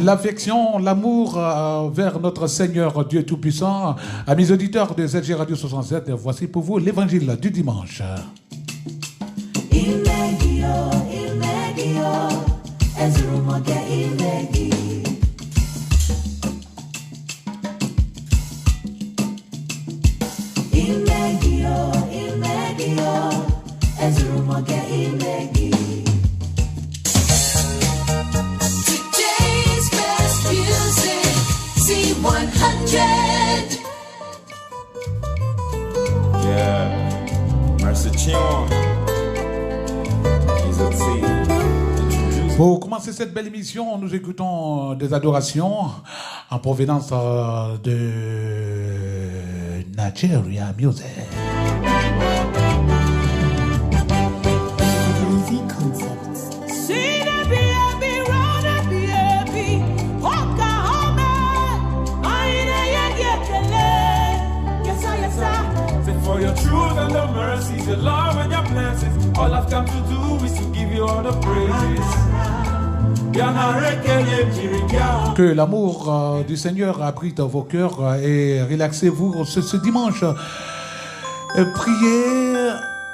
L'affection, l'amour vers notre Seigneur Dieu Tout-Puissant. Amis auditeurs de ZG Radio 67, voici pour vous l'évangile du dimanche. Pour commencer cette belle émission, nous écoutons des adorations en provenance de Nigeria Music. For your truth and your mercies, your love and your blessings, all I've come to do is to give you all the praise. Que l'amour du Seigneur abrite vos cœurs et relaxez-vous ce dimanche. Priez,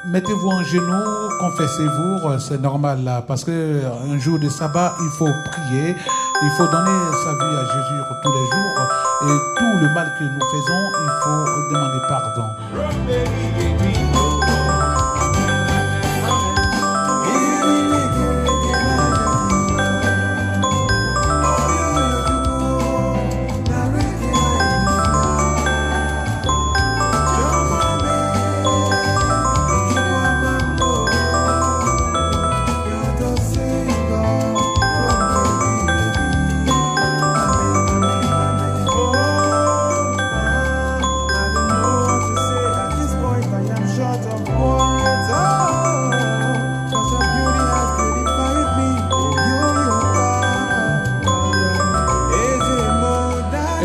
mettez-vous en genoux, confessez-vous, c'est normal parce qu'un jour de sabbat, il faut prier, il faut donner sa vie à Jésus tous les jours et tout le mal que nous faisons, il faut demander pardon.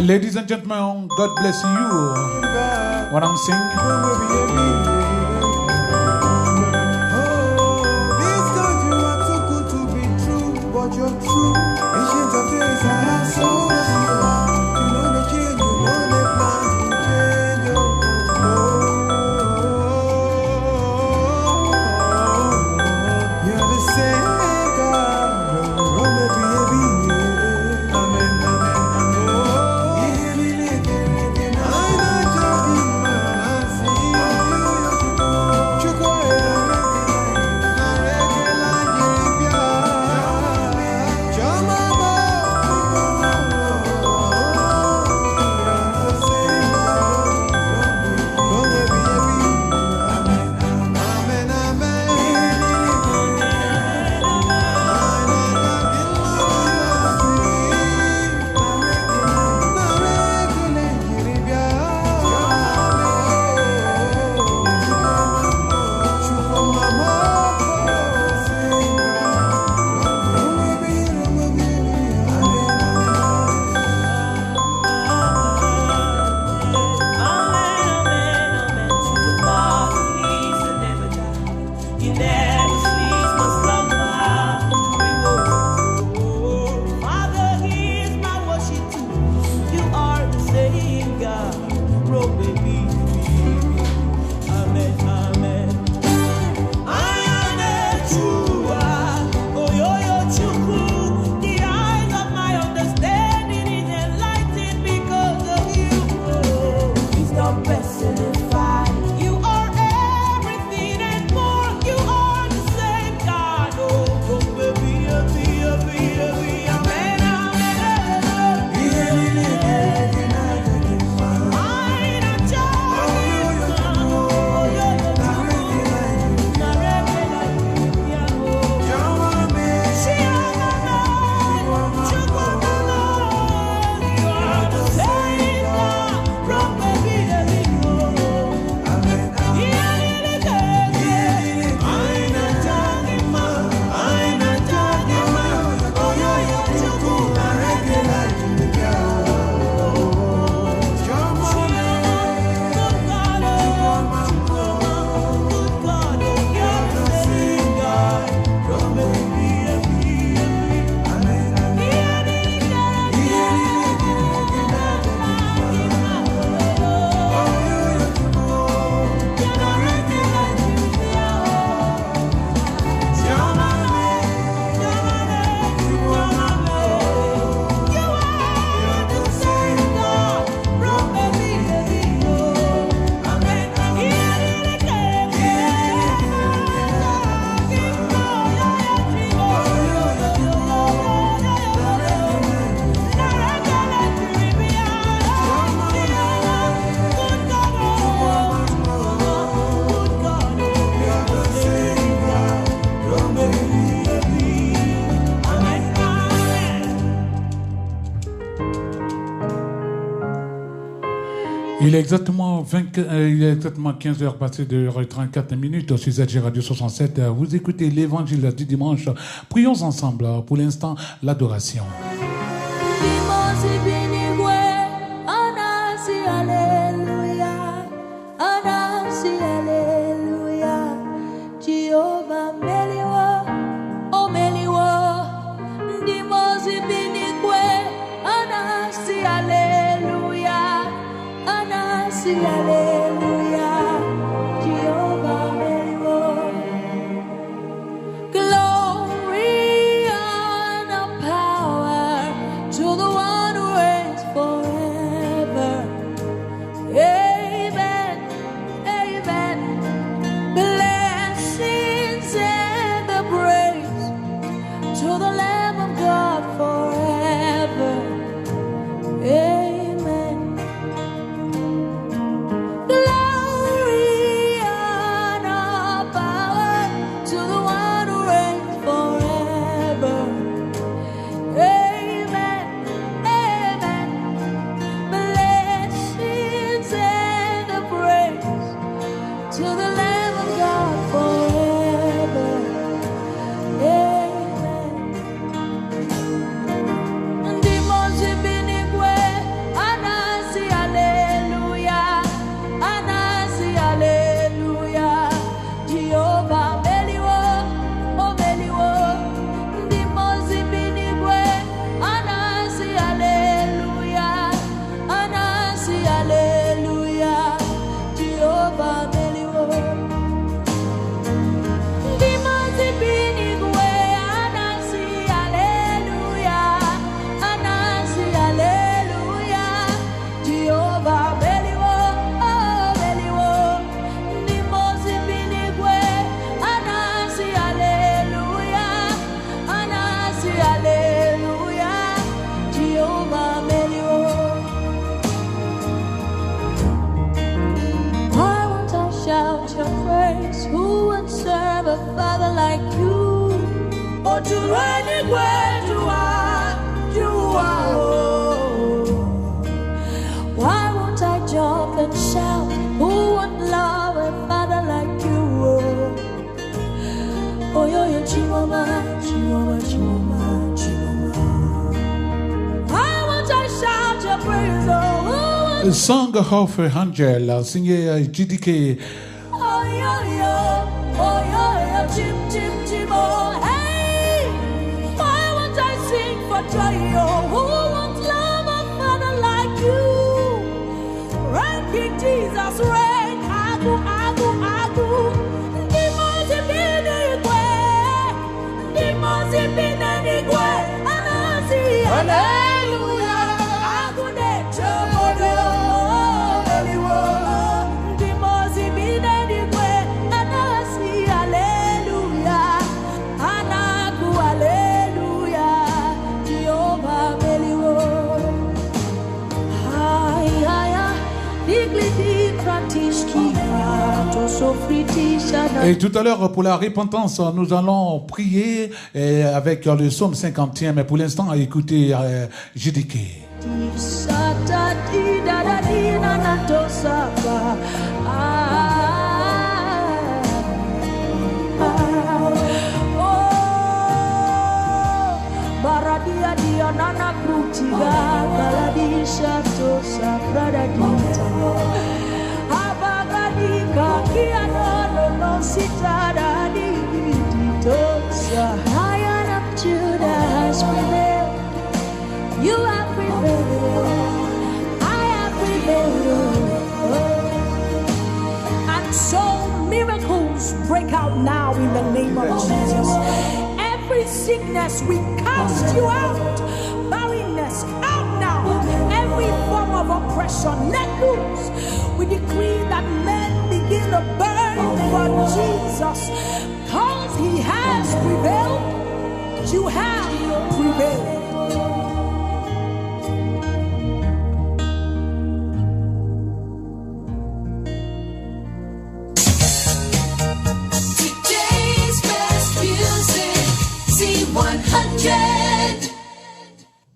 Ladies and gentlemen, God bless you. What I'm singing. Il est exactement 15h passé de 34 minutes sur ZG Radio 67. Vous écoutez l'évangile du dimanche. Prions ensemble pour l'instant l'adoration. Song of Angel, signé GDK. Hey, why won't I sing for joy? Who wants love of Father like you? Reign, King Jesus, reign. Agu. Et tout à l'heure, pour la repentance, nous allons prier avec le psaume 50e, mais pour l'instant, écoutez GDK. Lion of Judah has prevailed. You have prevailed. I have prevailed. And so miracles break out now in the name of Jesus. Every sickness, we cast you out. Barrenness, out now. Every form of oppression, let loose. We decree that men begin to burn for Jesus. Because he has prevailed, you have prevailed. Today's best music, C100.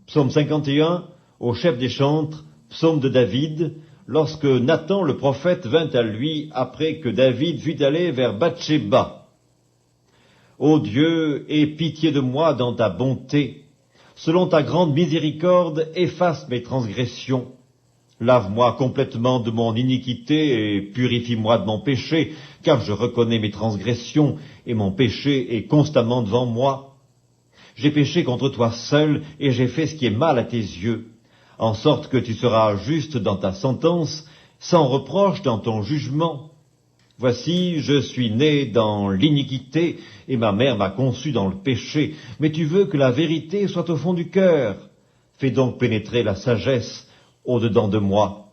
Psaume 51, au chef des chantres, psaume de David, lorsque Nathan le prophète vint à lui après que David fut allé vers Bathsheba. Ô Dieu, aie pitié de moi dans ta bonté. Selon ta grande miséricorde, efface mes transgressions. Lave-moi complètement de mon iniquité et purifie-moi de mon péché, car je reconnais mes transgressions et mon péché est constamment devant moi. J'ai péché contre toi seul et j'ai fait ce qui est mal à tes yeux, en sorte que tu seras juste dans ta sentence, sans reproche dans ton jugement. Voici, je suis né dans l'iniquité, et ma mère m'a conçu dans le péché, mais tu veux que la vérité soit au fond du cœur. Fais donc pénétrer la sagesse au-dedans de moi.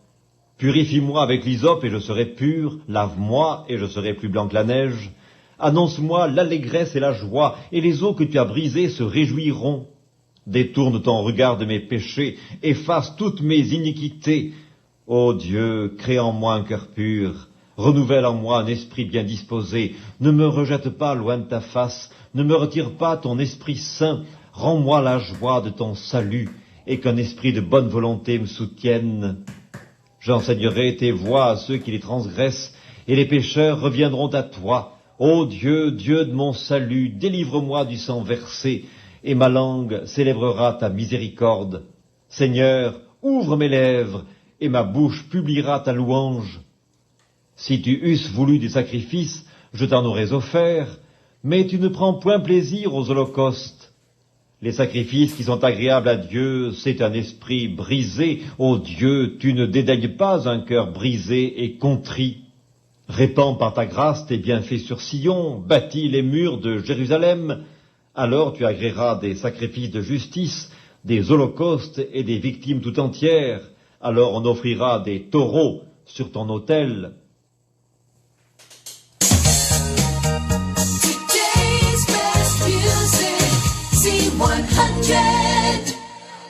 Purifie-moi avec l'hysope et je serai pur, lave-moi et je serai plus blanc que la neige. Annonce-moi l'allégresse et la joie, et les eaux que tu as brisées se réjouiront. Détourne ton regard de mes péchés, efface toutes mes iniquités. Ô Dieu, crée en moi un cœur pur. Renouvelle en moi un esprit bien disposé, ne me rejette pas loin de ta face, ne me retire pas ton Esprit Saint, rends-moi la joie de ton salut, et qu'un esprit de bonne volonté me soutienne. J'enseignerai tes voies à ceux qui les transgressent, et les pécheurs reviendront à toi. Ô Dieu, Dieu de mon salut, délivre-moi du sang versé, et ma langue célébrera ta miséricorde. Seigneur, ouvre mes lèvres, et ma bouche publiera ta louange. Si tu eusses voulu des sacrifices, je t'en aurais offert, mais tu ne prends point plaisir aux holocaustes. Les sacrifices qui sont agréables à Dieu, c'est un esprit brisé. Ô Dieu, tu ne dédaignes pas un cœur brisé et contrit. Répands par ta grâce tes bienfaits sur Sion, bâtis les murs de Jérusalem. Alors tu agréeras des sacrifices de justice, des holocaustes et des victimes tout entières. Alors on offrira des taureaux sur ton autel. Today's best music, C100.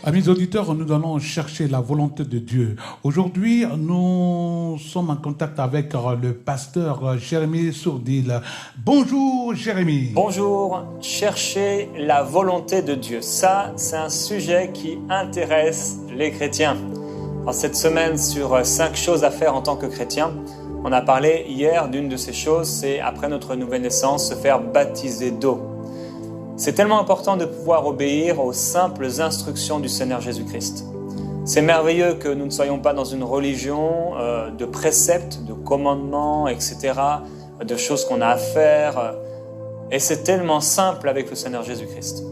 Amis auditeurs, nous allons chercher la volonté de Dieu. Aujourd'hui, nous sommes en contact avec le pasteur Jérémy Sourdil. Bonjour Jérémy. Bonjour, chercher la volonté de Dieu. Ça, c'est un sujet qui intéresse les chrétiens. En cette semaine, sur 5 choses à faire en tant que chrétien, on a parlé hier d'une de ces choses, c'est après notre nouvelle naissance, se faire baptiser d'eau. C'est tellement important de pouvoir obéir aux simples instructions du Seigneur Jésus-Christ. C'est merveilleux que nous ne soyons pas dans une religion de préceptes, de commandements, etc., de choses qu'on a à faire. Et c'est tellement simple avec le Seigneur Jésus-Christ.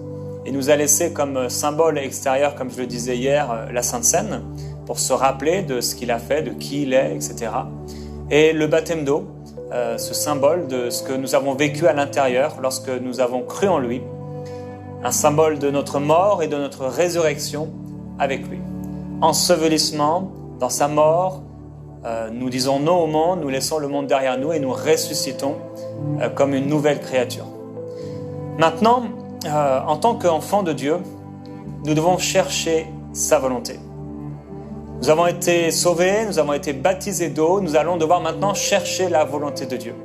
Il nous a laissé comme symbole extérieur, comme je le disais hier, la Sainte Seine, pour se rappeler de ce qu'il a fait, de qui il est, etc. Et le baptême d'eau, ce symbole de ce que nous avons vécu à l'intérieur lorsque nous avons cru en lui, un symbole de notre mort et de notre résurrection avec lui. Ensevelissement dans sa mort, nous disons non au monde, nous laissons le monde derrière nous et nous ressuscitons comme une nouvelle créature. Maintenant, en tant qu'enfants de Dieu, nous devons chercher sa volonté. Nous avons été sauvés, nous avons été baptisés d'eau, nous allons devoir maintenant chercher la volonté de Dieu.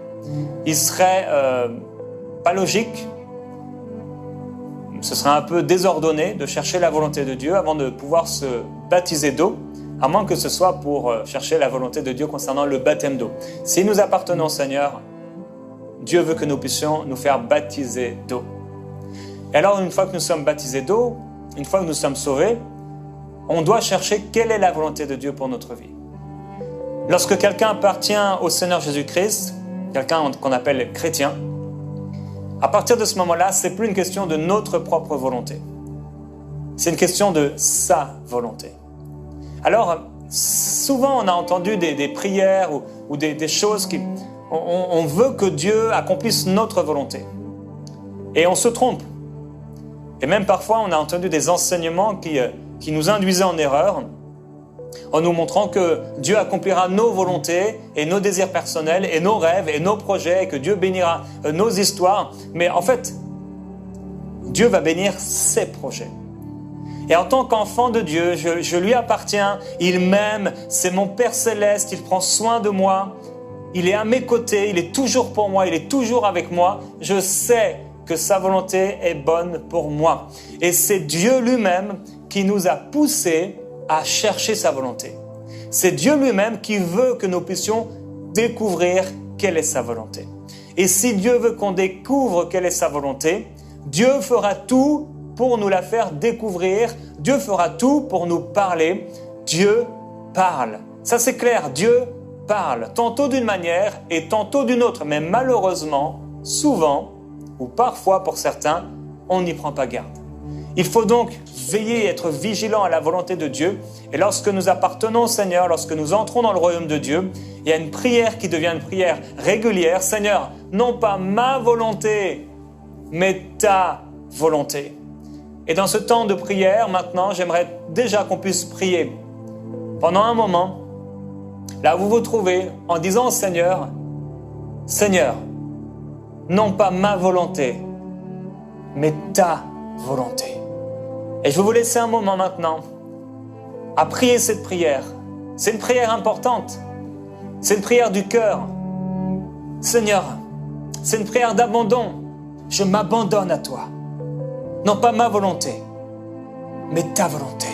Il serait pas logique, ce serait un peu désordonné de chercher la volonté de Dieu avant de pouvoir se baptiser d'eau, à moins que ce soit pour chercher la volonté de Dieu concernant le baptême d'eau. Si nous appartenons au Seigneur, Dieu veut que nous puissions nous faire baptiser d'eau. Et alors, une fois que nous sommes baptisés d'eau, une fois que nous sommes sauvés, on doit chercher quelle est la volonté de Dieu pour notre vie. Lorsque quelqu'un appartient au Seigneur Jésus-Christ, quelqu'un qu'on appelle chrétien, à partir de ce moment-là, c'est plus une question de notre propre volonté. C'est une question de sa volonté. Alors, souvent on a entendu des prières ou des choses qui... On veut que Dieu accomplisse notre volonté. Et on se trompe. Et même parfois, on a entendu des enseignements qui nous induisaient en erreur, en nous montrant que Dieu accomplira nos volontés et nos désirs personnels et nos rêves et nos projets, et que Dieu bénira nos histoires. Mais en fait, Dieu va bénir ses projets. Et en tant qu'enfant de Dieu, je lui appartiens, il m'aime, c'est mon Père Céleste, il prend soin de moi, il est à mes côtés, il est toujours pour moi, il est toujours avec moi. Je sais que sa volonté est bonne pour moi. Et c'est Dieu lui-même qui nous a poussés à chercher sa volonté. C'est Dieu lui-même qui veut que nous puissions découvrir quelle est sa volonté. Et si Dieu veut qu'on découvre quelle est sa volonté, Dieu fera tout pour nous la faire découvrir. Dieu fera tout pour nous parler. Dieu parle. Ça c'est clair, Dieu parle, tantôt d'une manière et tantôt d'une autre. Mais malheureusement, souvent, ou parfois pour certains, on n'y prend pas garde. Il faut donc veiller et être vigilant à la volonté de Dieu. Et lorsque nous appartenons au Seigneur, lorsque nous entrons dans le royaume de Dieu, il y a une prière qui devient une prière régulière. Seigneur, non pas ma volonté, mais ta volonté. Et dans ce temps de prière, maintenant, j'aimerais déjà qu'on puisse prier pendant un moment, là où vous vous trouvez, en disant au Seigneur, Seigneur, non pas ma volonté, mais ta volonté. Et je vais vous laisser un moment maintenant à prier cette prière. C'est une prière importante. C'est une prière du cœur. Seigneur, c'est une prière d'abandon. Je m'abandonne à toi. Non pas ma volonté, mais ta volonté.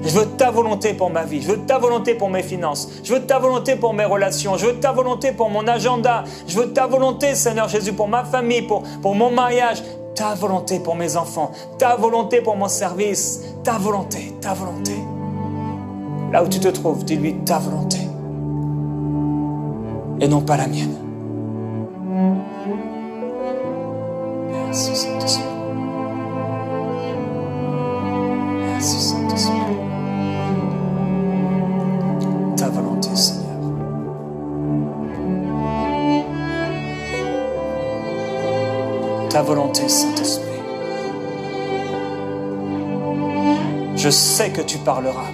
Je veux ta volonté pour ma vie. Je veux ta volonté pour mes finances. Je veux ta volonté pour mes relations. Je veux ta volonté pour mon agenda. Je veux ta volonté, Seigneur Jésus, pour ma famille, pour mon mariage. Ta volonté pour mes enfants. Ta volonté pour mon service. Ta volonté, ta volonté. Là où tu te trouves, dis-lui ta volonté. Et non pas la mienne. Merci, Saint-Esprit. Merci, Saint-Esprit. Ta volonté, Seigneur. Ta volonté, Saint-Esprit. Je sais que tu parleras.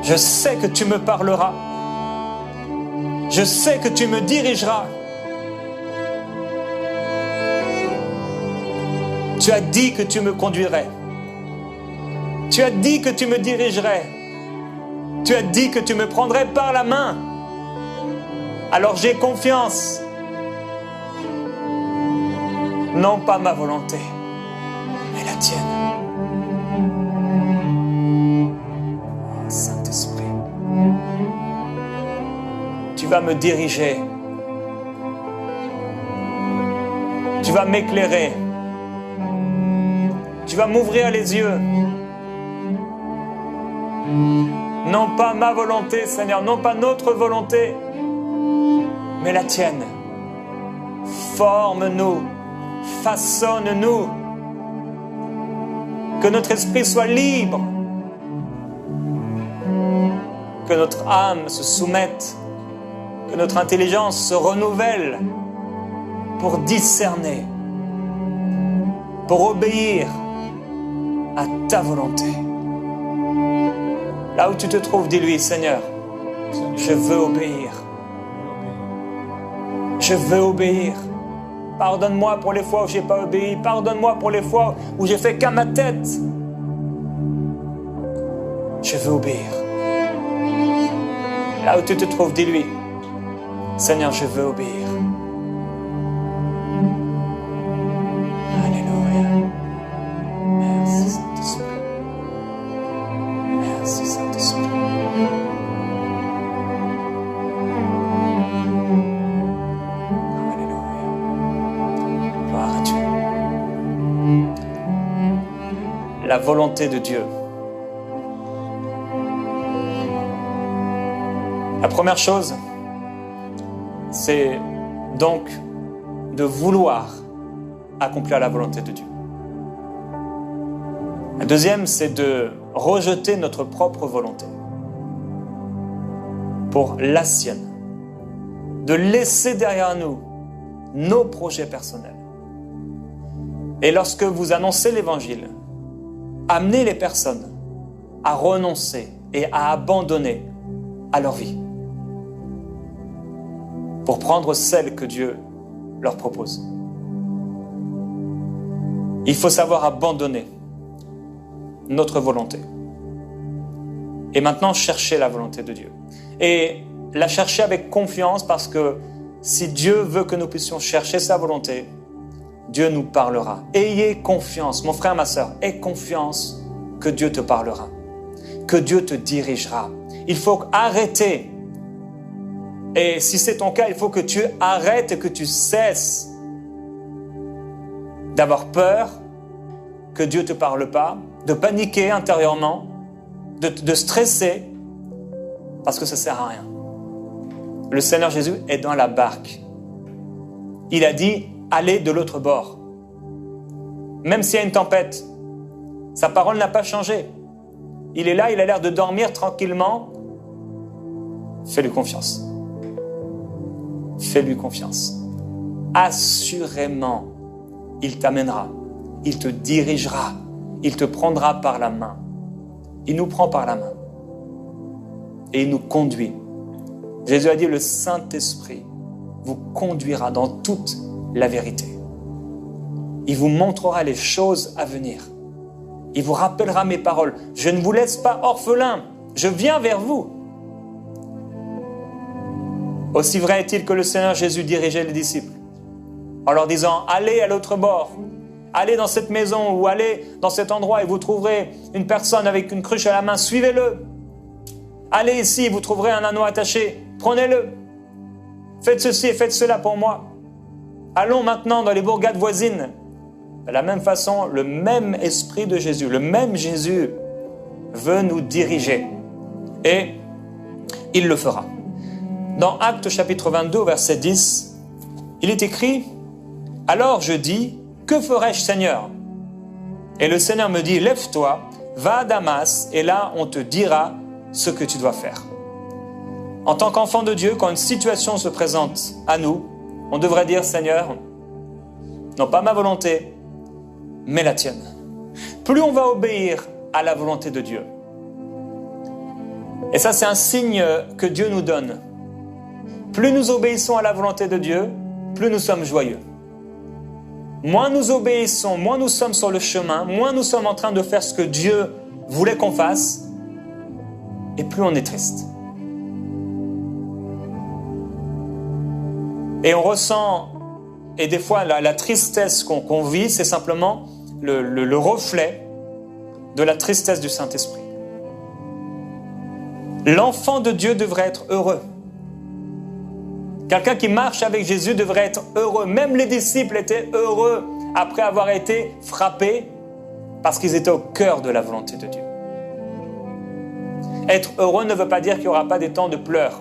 Je sais que tu me parleras. Je sais que tu me dirigeras. Tu as dit que tu me conduirais. Tu as dit que tu me dirigerais. Tu as dit que tu me prendrais par la main. Alors j'ai confiance. Non pas ma volonté, mais la tienne. Oh, Saint-Esprit, tu vas me diriger. Tu vas m'éclairer. Tu vas m'ouvrir les yeux. Non pas ma volonté, Seigneur, non pas notre volonté, mais la tienne. Forme-nous, façonne-nous. Que notre esprit soit libre. Que notre âme se soumette. Que notre intelligence se renouvelle pour discerner, pour obéir à ta volonté. Là où tu te trouves, dis-lui, Seigneur, je veux obéir. Je veux obéir. Pardonne-moi pour les fois où je n'ai pas obéi. Pardonne-moi pour les fois où j'ai fait qu'à ma tête. Je veux obéir. Là où tu te trouves, dis-lui, Seigneur, je veux obéir. Alléluia. Merci, Saint-Esprit. Merci, Saint-Esprit. La volonté de Dieu. La première chose, c'est donc de vouloir accomplir la volonté de Dieu. La deuxième, c'est de rejeter notre propre volonté pour la sienne, de laisser derrière nous nos projets personnels. Et lorsque vous annoncez l'Évangile, amenez les personnes à renoncer et à abandonner à leur vie pour prendre celle que Dieu leur propose. Il faut savoir abandonner notre volonté et maintenant chercher la volonté de Dieu. Et la chercher avec confiance, parce que si Dieu veut que nous puissions chercher sa volonté, Dieu nous parlera. Ayez confiance, mon frère, ma sœur, aie confiance que Dieu te parlera. que Dieu te dirigera. Il faut arrêter. Et si c'est ton cas, il faut que tu arrêtes et que tu cesses d'avoir peur que Dieu ne te parle pas, de paniquer intérieurement, de stresser, parce que ça ne sert à rien. Le Seigneur Jésus est dans la barque. Il a dit, allez de l'autre bord. Même s'il y a une tempête, sa parole n'a pas changé. Il est là, il a l'air de dormir tranquillement. Fais-lui confiance. Fais-lui confiance. Assurément, il t'amènera. Il te dirigera. Il te prendra par la main. Il nous prend par la main. Et il nous conduit. Jésus a dit, le Saint-Esprit vous conduira dans toute la vérité. Il vous montrera les choses à venir. Il vous rappellera mes paroles. Je ne vous laisse pas orphelin. Je viens vers vous. Aussi vrai est-il que le Seigneur Jésus dirigeait les disciples en leur disant, allez à l'autre bord. Allez dans cette maison ou allez dans cet endroit et vous trouverez une personne avec une cruche à la main. Suivez-le. Allez ici, vous trouverez un anneau attaché. Prenez-le. Faites ceci et faites cela pour moi. Allons maintenant dans les bourgades voisines. De la même façon, le même esprit de Jésus, le même Jésus veut nous diriger. Et il le fera. Dans Actes chapitre 22, verset 10, il est écrit « Alors je dis, que ferai-je Seigneur ?» Et le Seigneur me dit « Lève-toi, va à Damas, et là on te dira ce que tu dois faire. » En tant qu'enfant de Dieu, quand une situation se présente à nous, on devrait dire « Seigneur, non pas ma volonté, mais la tienne. » Plus on va obéir à la volonté de Dieu. Et ça, c'est un signe que Dieu nous donne. Plus nous obéissons à la volonté de Dieu, plus nous sommes joyeux. Moins nous obéissons, moins nous sommes sur le chemin, moins nous sommes en train de faire ce que Dieu voulait qu'on fasse, et plus on est triste. Et on ressent, et des fois la tristesse qu'on vit, c'est simplement le reflet de la tristesse du Saint-Esprit. L'enfant de Dieu devrait être heureux. Quelqu'un qui marche avec Jésus devrait être heureux. Même les disciples étaient heureux après avoir été frappés parce qu'ils étaient au cœur de la volonté de Dieu. Être heureux ne veut pas dire qu'il n'y aura pas des temps de pleurs.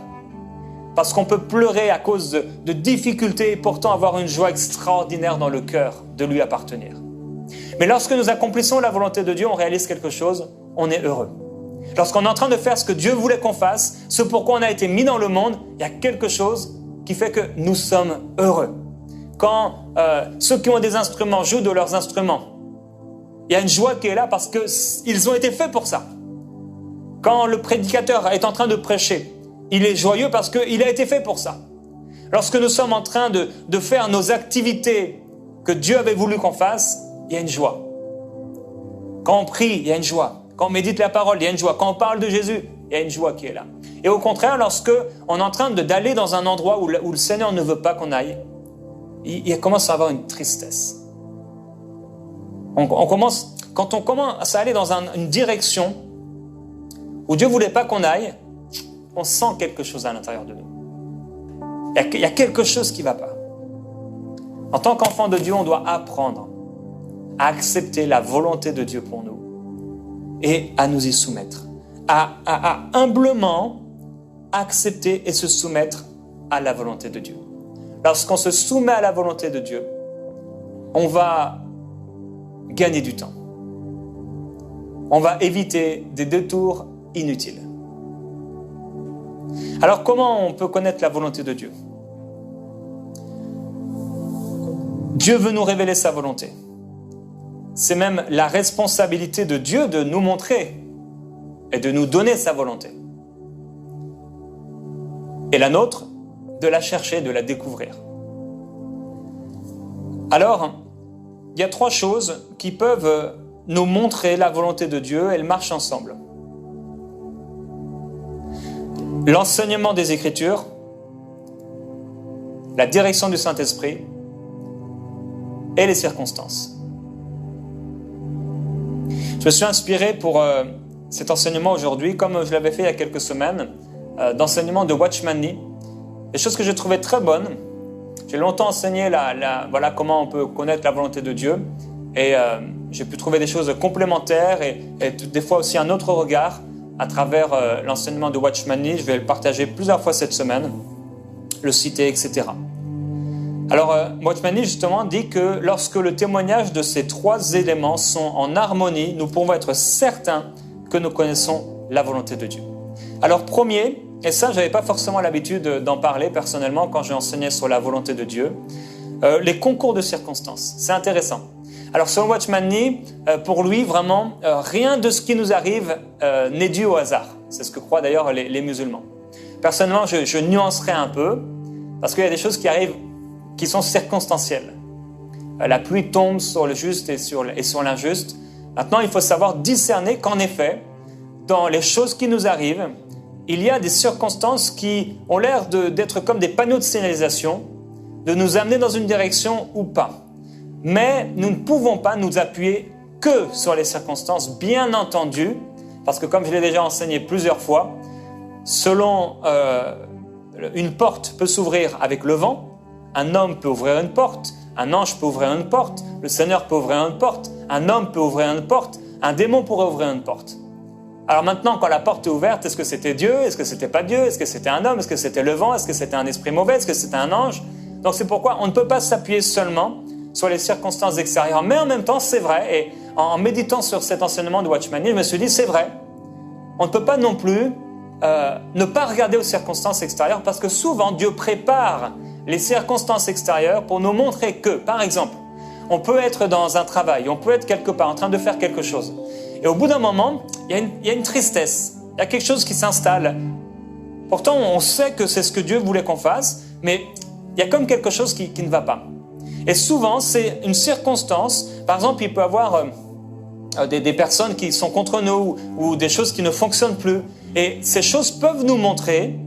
Parce qu'on peut pleurer à cause de difficultés et pourtant avoir une joie extraordinaire dans le cœur de lui appartenir. Mais lorsque nous accomplissons la volonté de Dieu, on réalise quelque chose, on est heureux. Lorsqu'on est en train de faire ce que Dieu voulait qu'on fasse, ce pourquoi on a été mis dans le monde, il y a quelque chose qui fait que nous sommes heureux. Quand ceux qui ont des instruments jouent de leurs instruments, il y a une joie qui est là parce qu'ils ont été faits pour ça. Quand le prédicateur est en train de prêcher, il est joyeux parce qu'il a été fait pour ça. Lorsque nous sommes en train de faire nos activités que Dieu avait voulu qu'on fasse, il y a une joie. Quand on prie, il y a une joie. Quand on médite la parole, il y a une joie. Quand on parle de Jésus, il y a une joie qui est là. Et au contraire, lorsque on est en train d'aller dans un endroit où le Seigneur ne veut pas qu'on aille, il commence à avoir une tristesse. Quand on commence à aller dans une direction où Dieu ne voulait pas qu'on aille, on sent quelque chose à l'intérieur de nous. Il y a quelque chose qui ne va pas. En tant qu'enfant de Dieu, on doit apprendre à accepter la volonté de Dieu pour nous et à nous y soumettre. À humblement accepter et se soumettre à la volonté de Dieu. Lorsqu'on se soumet à la volonté de Dieu, on va gagner du temps. On va éviter des détours inutiles. Alors comment on peut connaître la volonté de Dieu ? Dieu veut nous révéler sa volonté. C'est même la responsabilité de Dieu de nous montrer et de nous donner sa volonté. Et la nôtre, de la chercher, de la découvrir. Alors, il y a 3 choses qui peuvent nous montrer la volonté de Dieu. Elles marchent ensemble. L'enseignement des Écritures, la direction du Saint-Esprit et les circonstances. Je me suis inspiré pour cet enseignement aujourd'hui, comme je l'avais fait il y a quelques semaines, d'enseignement de Watchman Nee. Des choses que j'ai trouvées très bonnes. J'ai longtemps enseigné voilà, comment on peut connaître la volonté de Dieu. Et j'ai pu trouver des choses complémentaires et des fois aussi un autre regard à travers l'enseignement de Watchman Nee. Je vais le partager plusieurs fois cette semaine, le citer, etc. Alors, Watchman Nee, justement, dit que lorsque le témoignage de ces trois éléments sont en harmonie, nous pouvons être certains que nous connaissons la volonté de Dieu. Alors, premier, et ça, je n'avais pas forcément l'habitude d'en parler personnellement quand j'ai enseigné sur la volonté de Dieu, les concours de circonstances. C'est intéressant. Alors, selon Watchman Nee, pour lui, vraiment, rien de ce qui nous arrive n'est dû au hasard. C'est ce que croient d'ailleurs les musulmans. Personnellement, je nuancerai un peu, parce qu'il y a des choses qui arrivent qui sont circonstancielles. La pluie tombe sur le juste et sur l'injuste. Maintenant, il faut savoir discerner qu'en effet, dans les choses qui nous arrivent, il y a des circonstances qui ont l'air d'être comme des panneaux de signalisation, de nous amener dans une direction ou pas. Mais nous ne pouvons pas nous appuyer que sur les circonstances, bien entendu, parce que comme je l'ai déjà enseigné plusieurs fois, selon une porte peut s'ouvrir avec le vent, un homme peut ouvrir une porte, un ange peut ouvrir une porte, le Seigneur peut ouvrir une porte, un homme peut ouvrir une porte, un démon pourrait ouvrir une porte. Alors maintenant, quand la porte est ouverte, est-ce que c'était Dieu? Est-ce que c'était pas Dieu? Est-ce que c'était un homme? Est-ce que c'était le vent? Est-ce que c'était un esprit mauvais? Est-ce que c'était un ange? Donc c'est pourquoi on ne peut pas s'appuyer seulement sur les circonstances extérieures. Mais en même temps, c'est vrai, et en méditant sur cet enseignement de Watchman Nee, je me suis dit, c'est vrai, on ne peut pas non plus ne pas regarder aux circonstances extérieures, parce que souvent, Dieu prépare les circonstances extérieures pour nous montrer que, par exemple, on peut être dans un travail, on peut être quelque part en train de faire quelque chose. Et au bout d'un moment, il y a une tristesse, il y a quelque chose qui s'installe. Pourtant, on sait que c'est ce que Dieu voulait qu'on fasse, mais il y a comme quelque chose qui ne va pas. Et souvent, c'est une circonstance. Par exemple, il peut y avoir des personnes qui sont contre nous ou des choses qui ne fonctionnent plus. Et ces choses peuvent nous montrer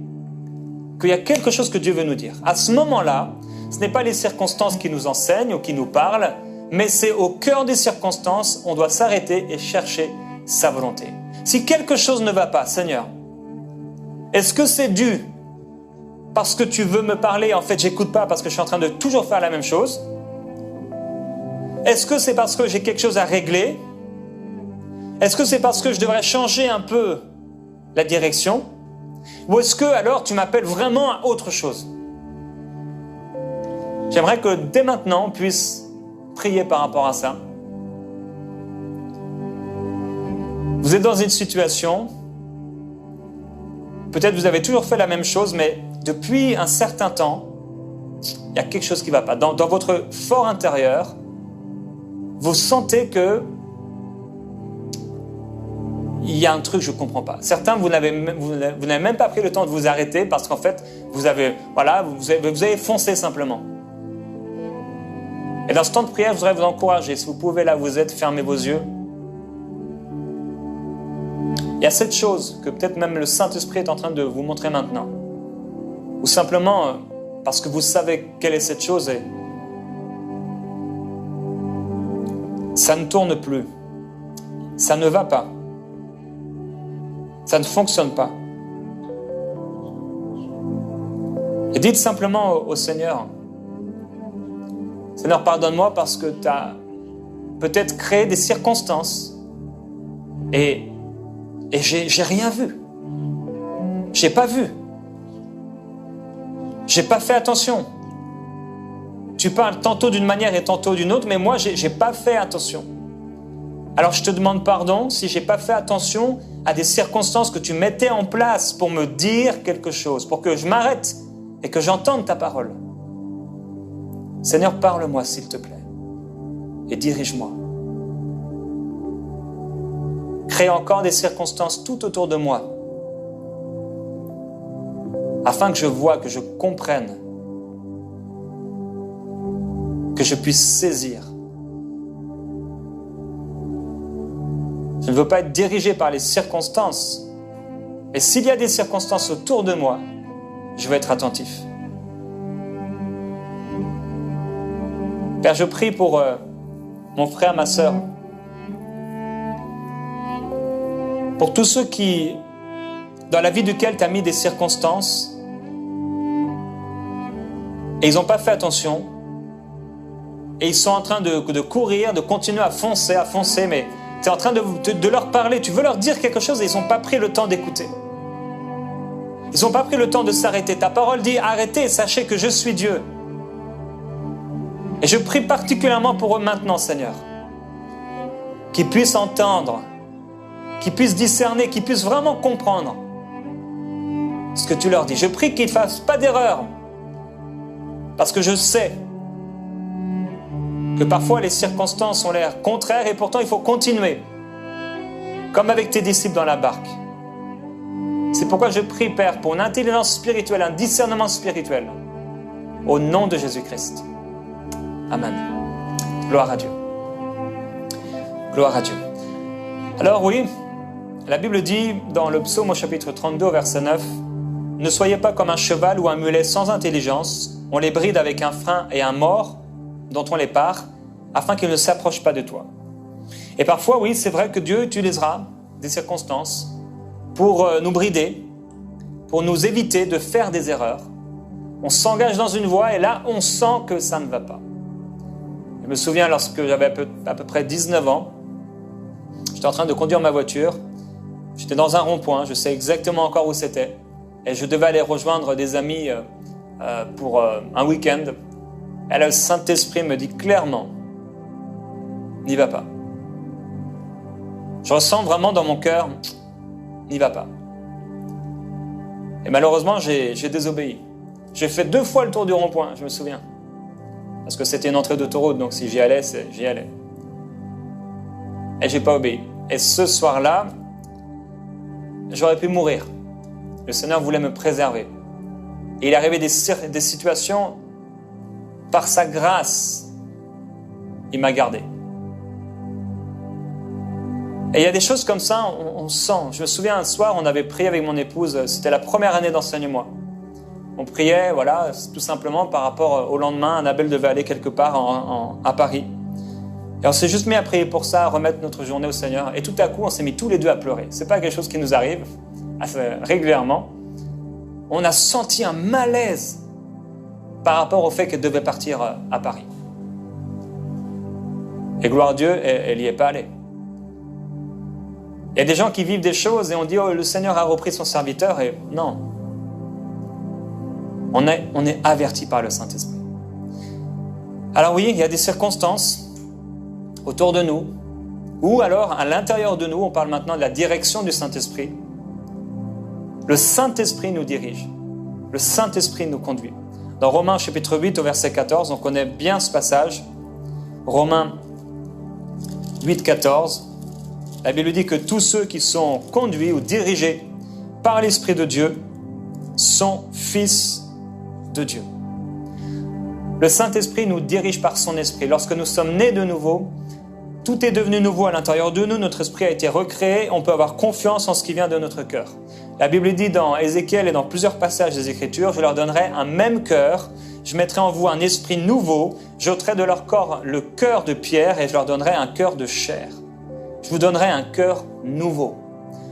qu'il y a quelque chose que Dieu veut nous dire. À ce moment-là, ce n'est pas les circonstances qui nous enseignent ou qui nous parlent, mais c'est au cœur des circonstances, on doit s'arrêter et chercher sa volonté. Si quelque chose ne va pas, Seigneur, est-ce que c'est dû parce que tu veux me parler, en fait j'écoute pas parce que je suis en train de toujours faire la même chose? Est-ce que c'est parce que j'ai quelque chose à régler? Est-ce que c'est parce que je devrais changer un peu la direction? Ou est-ce que alors tu m'appelles vraiment à autre chose? J'aimerais que dès maintenant on puisse prier par rapport à ça. Vous êtes dans une situation, peut-être vous avez toujours fait la même chose, mais depuis un certain temps, il y a quelque chose qui ne va pas. Dans votre fort intérieur, vous sentez que il y a un truc que je ne comprends pas. Certains, vous n'avez même pas pris le temps de vous arrêter parce qu'en fait, vous avez foncé simplement. Et dans ce temps de prière, je voudrais vous encourager. Si vous pouvez, là, vous êtes, fermez vos yeux. Il y a cette chose que peut-être même le Saint-Esprit est en train de vous montrer maintenant. Ou simplement parce que vous savez quelle est cette chose et ça ne tourne plus. Ça ne va pas. Ça ne fonctionne pas. Et dites simplement au Seigneur, Seigneur, pardonne-moi parce que tu as peut-être créé des circonstances et j'ai rien vu. J'ai pas vu. J'ai pas fait attention. Tu parles tantôt d'une manière et tantôt d'une autre, mais moi, j'ai pas fait attention. Alors je te demande pardon si j'ai pas fait attention à des circonstances que tu mettais en place pour me dire quelque chose, pour que je m'arrête et que j'entende ta parole. Seigneur, parle-moi s'il te plaît et dirige-moi. Crée encore des circonstances tout autour de moi afin que je voie, que je comprenne, que je puisse saisir. Je ne veux pas être dirigé par les circonstances, mais s'il y a des circonstances autour de moi, je veux être attentif. Père, je prie pour mon frère, ma sœur, Pour tous ceux qui, dans la vie duquel tu as mis des circonstances, et ils n'ont pas fait attention, et ils sont en train de courir, de continuer à foncer, mais tu es en train de leur parler, tu veux leur dire quelque chose et ils n'ont pas pris le temps d'écouter. Ils n'ont pas pris le temps de s'arrêter. Ta parole dit, arrêtez et sachez que je suis Dieu. Et je prie particulièrement pour eux maintenant, Seigneur, qu'ils puissent entendre, qu'ils puissent discerner, qu'ils puissent vraiment comprendre ce que tu leur dis. Je prie qu'ils ne fassent pas d'erreur, parce que je sais que parfois les circonstances ont l'air contraires et pourtant il faut continuer, comme avec tes disciples dans la barque. C'est pourquoi je prie, Père, pour une intelligence spirituelle, un discernement spirituel, au nom de Jésus-Christ. Amen. Gloire à Dieu. Gloire à Dieu. Alors oui, la Bible dit dans le psaume au chapitre 32, verset 9, « Ne soyez pas comme un cheval ou un mulet sans intelligence, on les bride avec un frein et un mors dont on les pare, afin qu'ils ne s'approchent pas de toi. » Et parfois, oui, c'est vrai que Dieu utilisera des circonstances pour nous brider, pour nous éviter de faire des erreurs. On s'engage dans une voie et là, on sent que ça ne va pas. Je me souviens lorsque j'avais à peu près 19 ans, j'étais en train de conduire ma voiture, j'étais dans un rond-point, je sais exactement encore où c'était, et je devais aller rejoindre des amis pour un week-end. Et là, le Saint-Esprit me dit clairement, n'y va pas. Je ressens vraiment dans mon cœur, n'y va pas. Et malheureusement, j'ai désobéi. J'ai fait 2 fois le tour du rond-point, je me souviens. Parce que c'était une entrée d'autoroute, donc si j'y allais, j'y allais. Et j'ai pas obéi. Et ce soir-là, j'aurais pu mourir. Le Seigneur voulait me préserver. Et il est arrivé des situations, par sa grâce, il m'a gardé. Et il y a des choses comme ça, on sent. Je me souviens un soir, on avait prié avec mon épouse, c'était la première année d'enseignement. On priait, voilà, tout simplement par rapport au lendemain, Annabelle devait aller quelque part à Paris. Et on s'est juste mis à prier pour ça, à remettre notre journée au Seigneur. Et tout à coup, on s'est mis tous les deux à pleurer. C'est pas quelque chose qui nous arrive régulièrement. On a senti un malaise par rapport au fait qu'elle devait partir à Paris. Et gloire à Dieu, elle n'y est pas allée. Il y a des gens qui vivent des choses et on dit « Oh, le Seigneur a repris son serviteur » et non. On est averti par le Saint-Esprit. Alors oui, il y a des circonstances autour de nous, ou alors à l'intérieur de nous, on parle maintenant de la direction du Saint-Esprit. Le Saint-Esprit nous dirige. Le Saint-Esprit nous conduit. Dans Romains chapitre 8 au verset 14, on connaît bien ce passage. Romains 8, 14. La Bible dit que tous ceux qui sont conduits ou dirigés par l'Esprit de Dieu sont fils de Dieu. Le Saint-Esprit nous dirige par son Esprit. Lorsque nous sommes nés de nouveau, tout est devenu nouveau à l'intérieur de nous. Notre esprit a été recréé. On peut avoir confiance en ce qui vient de notre cœur. La Bible dit dans Ézéchiel et dans plusieurs passages des Écritures, « Je leur donnerai un même cœur, je mettrai en vous un esprit nouveau, j'ôterai de leur corps le cœur de pierre et je leur donnerai un cœur de chair. Je vous donnerai un cœur nouveau. »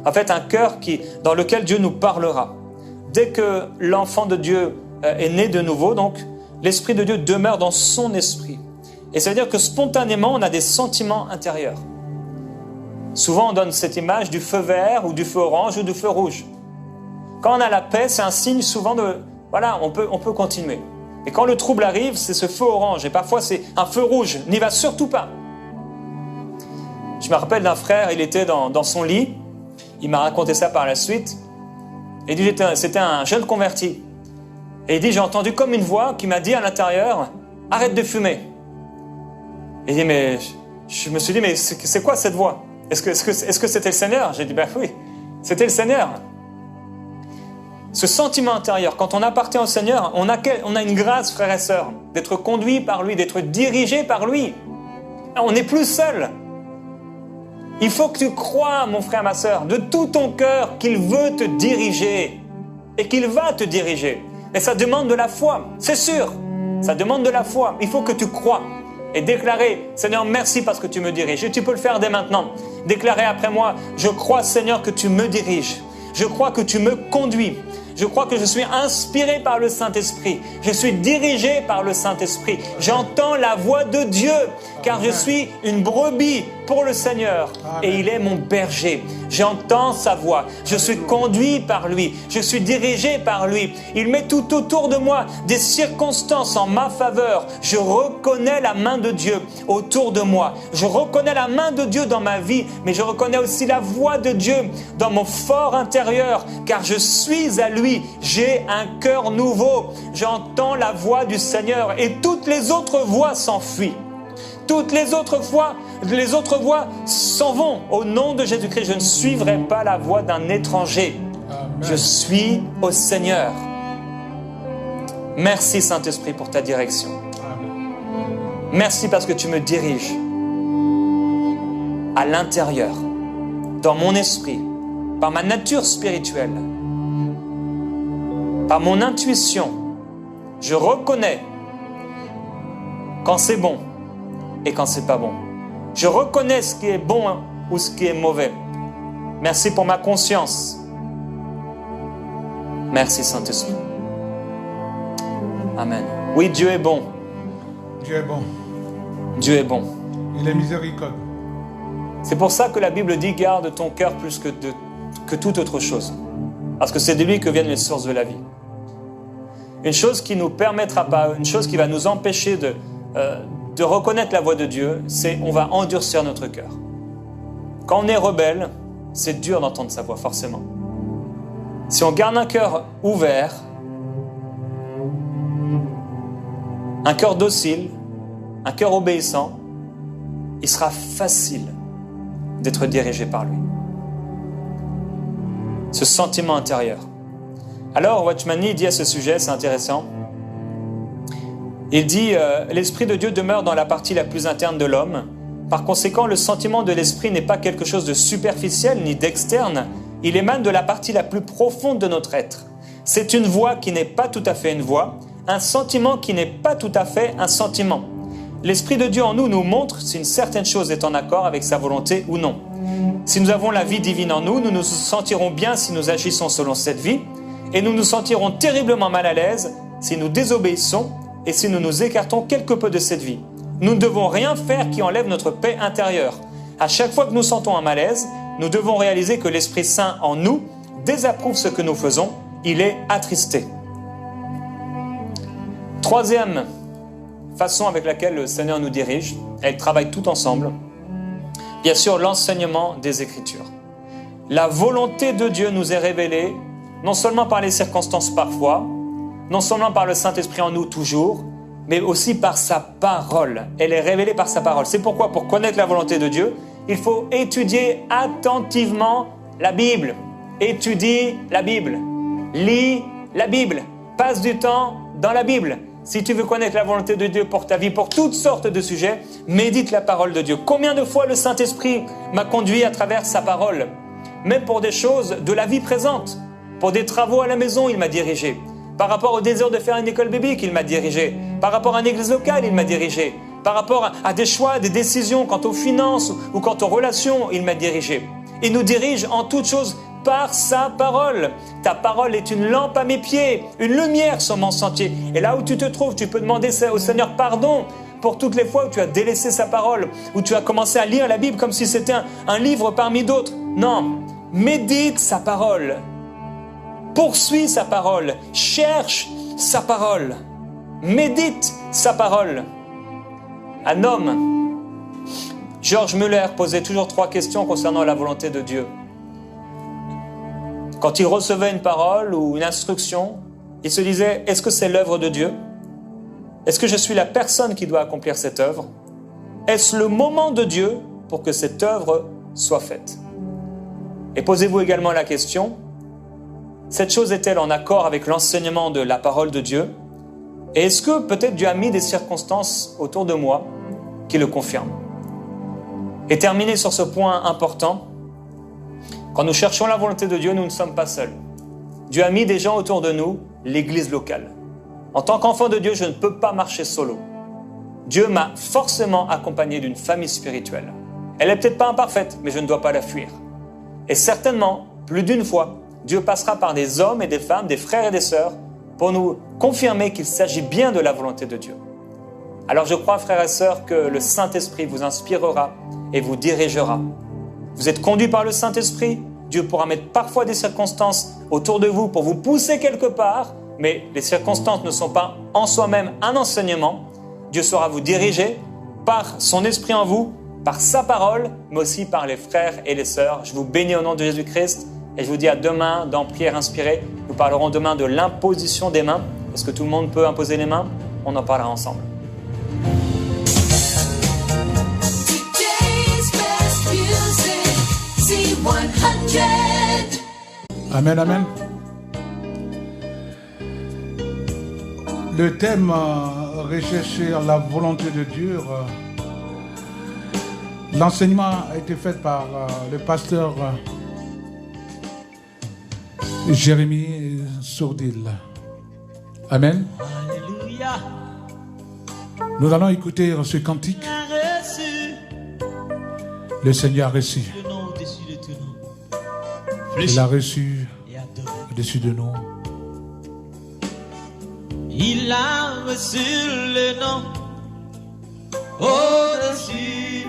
En fait, un cœur dans lequel Dieu nous parlera. Dès que l'enfant de Dieu est né de nouveau, donc, l'Esprit de Dieu demeure dans son esprit. Et ça veut dire que spontanément, on a des sentiments intérieurs. Souvent, on donne cette image du feu vert ou du feu orange ou du feu rouge. Quand on a la paix, c'est un signe souvent de... Voilà, on peut continuer. Et quand le trouble arrive, c'est ce feu orange. Et parfois, c'est un feu rouge. N'y va surtout pas. Je me rappelle d'un frère, il était dans son lit. Il m'a raconté ça par la suite. Il dit, c'était un jeune converti. Et il dit, j'ai entendu comme une voix qui m'a dit à l'intérieur, « Arrête de fumer ». Il dit, mais je me suis dit, mais c'est quoi cette voix? Est-ce que c'était le Seigneur? J'ai dit, ben oui, c'était le Seigneur. Ce sentiment intérieur, quand on appartient au Seigneur, on a une grâce, frères et sœurs, d'être conduit par lui, d'être dirigé par lui. On n'est plus seul. Il faut que tu crois, mon frère, ma sœur, de tout ton cœur qu'il veut te diriger et qu'il va te diriger. Et ça demande de la foi, c'est sûr. Ça demande de la foi. Il faut que tu crois. et déclarer, Seigneur, merci parce que tu me diriges. Et tu peux le faire dès maintenant. Déclarer après moi, je crois, Seigneur, que tu me diriges. Je crois que tu me conduis. Je crois que je suis inspiré par le Saint-Esprit. Je suis dirigé par le Saint-Esprit. J'entends la voix de Dieu, car je suis une brebis pour le Seigneur. Et il est mon berger. J'entends sa voix. Je suis conduit par lui. Je suis dirigé par lui. Il met tout autour de moi des circonstances en ma faveur. Je reconnais la main de Dieu autour de moi. Je reconnais la main de Dieu dans ma vie, mais je reconnais aussi la voix de Dieu dans mon fort intérieur, car je suis à lui. J'ai un cœur nouveau. J'entends la voix du Seigneur et toutes les autres voix s'enfuient. Toutes les autres voix s'en vont. Au nom de Jésus-Christ, je ne suivrai pas la voix d'un étranger. Amen. Je suis au Seigneur. Merci Saint-Esprit pour ta direction. Amen. Merci parce que tu me diriges à l'intérieur, dans mon esprit, par ma nature spirituelle, par mon intuition. Je reconnais quand c'est bon et quand c'est pas bon. Je reconnais ce qui est bon ou ce qui est mauvais. Merci pour ma conscience. Merci Saint-Esprit. Amen. Oui, Dieu est bon. Dieu est bon. Dieu est bon. Il est miséricorde. C'est pour ça que la Bible dit garde ton cœur plus que toute autre chose. Parce que c'est de lui que viennent les sources de la vie. Une chose qui nous permettra pas, une chose qui va nous empêcher de reconnaître la voix de Dieu, c'est on va endurcir notre cœur. Quand on est rebelle, c'est dur d'entendre sa voix, forcément. Si on garde un cœur ouvert, un cœur docile, un cœur obéissant, il sera facile d'être dirigé par lui. Ce sentiment intérieur. Alors, Watchman Nee dit à ce sujet, c'est intéressant, il dit « L'Esprit de Dieu demeure dans la partie la plus interne de l'homme. Par conséquent, le sentiment de l'Esprit n'est pas quelque chose de superficiel ni d'externe. Il émane de la partie la plus profonde de notre être. C'est une voix qui n'est pas tout à fait une voix, un sentiment qui n'est pas tout à fait un sentiment. L'Esprit de Dieu en nous nous montre si une certaine chose est en accord avec sa volonté ou non. Si nous avons la vie divine en nous, nous nous sentirons bien si nous agissons selon cette vie, et nous nous sentirons terriblement mal à l'aise si nous désobéissons et si nous nous écartons quelque peu de cette vie. Nous ne devons rien faire qui enlève notre paix intérieure. À chaque fois que nous sentons un malaise, nous devons réaliser que l'Esprit Saint en nous désapprouve ce que nous faisons. Il est attristé. Troisième façon avec laquelle le Seigneur nous dirige, elles travaillent tout ensemble. Bien sûr, l'enseignement des Écritures. La volonté de Dieu nous est révélée, non seulement par les circonstances parfois, non seulement par le Saint-Esprit en nous toujours, mais aussi par sa parole. Elle est révélée par sa parole. C'est pourquoi, pour connaître la volonté de Dieu, il faut étudier attentivement la Bible. Étudie la Bible. Lis la Bible. Passe du temps dans la Bible. Si tu veux connaître la volonté de Dieu pour ta vie, pour toutes sortes de sujets, médite la parole de Dieu. Combien de fois le Saint-Esprit m'a conduit à travers sa parole? Même pour des choses de la vie présente. Pour des travaux à la maison, il m'a dirigé. Par rapport au désir de faire une école biblique, il m'a dirigé. Par rapport à une église locale, il m'a dirigé. Par rapport à des choix, des décisions quant aux finances ou quant aux relations, il m'a dirigé. Il nous dirige en toutes choses par sa parole. Ta parole est une lampe à mes pieds, une lumière sur mon sentier. Et là où tu te trouves, tu peux demander au Seigneur pardon pour toutes les fois où tu as délaissé sa parole, où tu as commencé à lire la Bible comme si c'était un livre parmi d'autres. Non, médite sa parole. Poursuis sa parole, cherche sa parole, médite sa parole. Un homme, George Muller, posait toujours 3 questions concernant la volonté de Dieu. Quand il recevait une parole ou une instruction, il se disait, est-ce que c'est l'œuvre de Dieu? Est-ce que je suis la personne qui doit accomplir cette œuvre? Est-ce le moment de Dieu pour que cette œuvre soit faite? Et posez-vous également la question, cette chose est-elle en accord avec l'enseignement de la parole de Dieu? Et est-ce que peut-être Dieu a mis des circonstances autour de moi qui le confirment? Et terminer sur ce point important, quand nous cherchons la volonté de Dieu, nous ne sommes pas seuls. Dieu a mis des gens autour de nous, l'église locale. En tant qu'enfant de Dieu, je ne peux pas marcher solo. Dieu m'a forcément accompagné d'une famille spirituelle. Elle n'est peut-être pas imparfaite, mais je ne dois pas la fuir. Et certainement, plus d'une fois, Dieu passera par des hommes et des femmes, des frères et des sœurs, pour nous confirmer qu'il s'agit bien de la volonté de Dieu. Alors je crois, frères et sœurs, que le Saint-Esprit vous inspirera et vous dirigera. Vous êtes conduits par le Saint-Esprit, Dieu pourra mettre parfois des circonstances autour de vous pour vous pousser quelque part, mais les circonstances ne sont pas en soi-même un enseignement. Dieu saura vous diriger par son Esprit en vous, par sa parole, mais aussi par les frères et les sœurs. Je vous bénis au nom de Jésus-Christ et je vous dis à demain dans Prière inspirée. Nous parlerons demain de l'imposition des mains. Est-ce que tout le monde peut imposer les mains? On en parlera ensemble. Today's best music, C100. Amen, amen. Le thème rechercher la volonté de Dieu. L'enseignement a été fait par le pasteur Jérémie Sourdil. Amen. Alléluia. Nous allons écouter ce cantique. A reçu Le Seigneur a reçu. le nom au-dessus de tout nom. Il a reçu Et adoré. au-dessus de nous. Il a reçu le nom au-dessus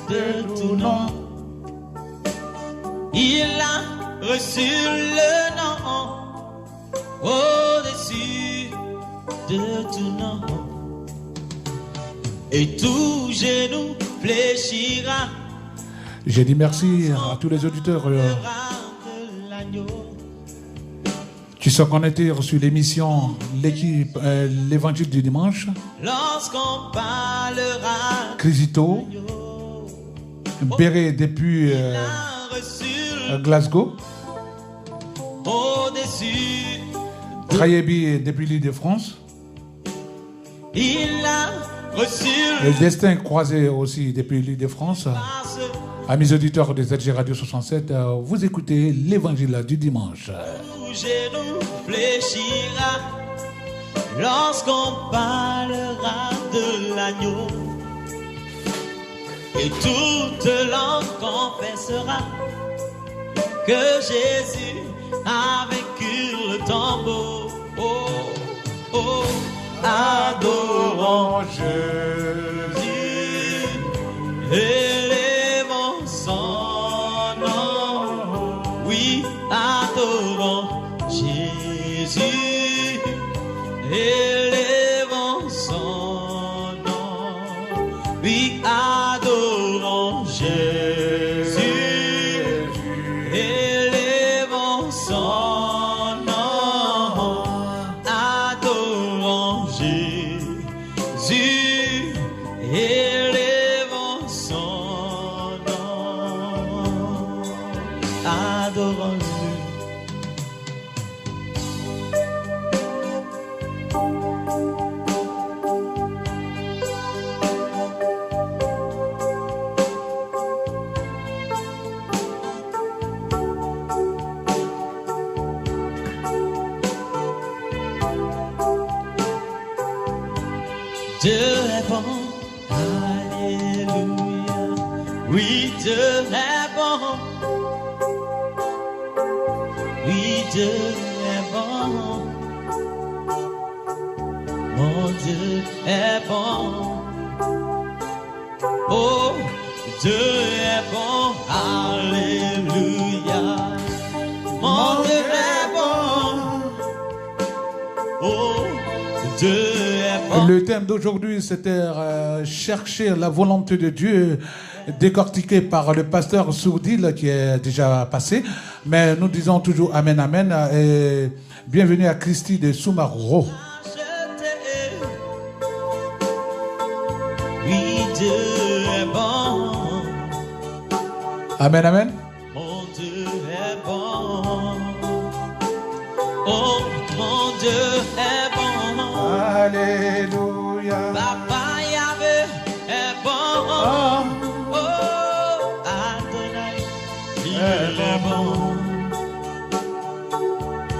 de tout nom. Il a reçu le nom au-dessus de tout nom. Et tout genou fléchira J'ai dit merci à tous les auditeurs de l'agneau. qui sont connectés sur l'émission L'Évangile du dimanche. Lorsqu'on parlera Crisito, Béret depuis a reçu Glasgow, au-dessus, Trayebi depuis l'île de France, il a reçu le Destin croisé aussi depuis l'île de France. passe, Amis auditeurs de ZG Radio 67, vous écoutez l'Évangile du dimanche. tout genou fléchira lorsqu'on parlera de l'agneau. Et toute langue confessera que Jésus a vaincu le tombeau. Oh, oh, adorons Jésus, élevons son nom. Oui, adorons Jésus, élevons son nom. Oui, adorons Jésus, élevons son nom. Adorons Jésus, élevons son nom. Adorons-le. Dieu est bon, alléluia. Oui, Dieu est bon. Oui, Dieu est bon. Mon Dieu est bon. Oh, Dieu est bon, alléluia. Mon Dieu est bon. Oh, Dieu est bon. Le thème d'aujourd'hui, c'était chercher la volonté de Dieu, décortiqué par le pasteur Sourdil qui est déjà passé. Mais nous disons toujours Amen, Amen. Et bienvenue à Christy de Soumaro. Oui, Dieu est bon. Amen, Amen. Mon Dieu est bon. Oh, mon Dieu est bon. Alléluia. Papa Yahvé est bon. Oh, Adonai, il est bon.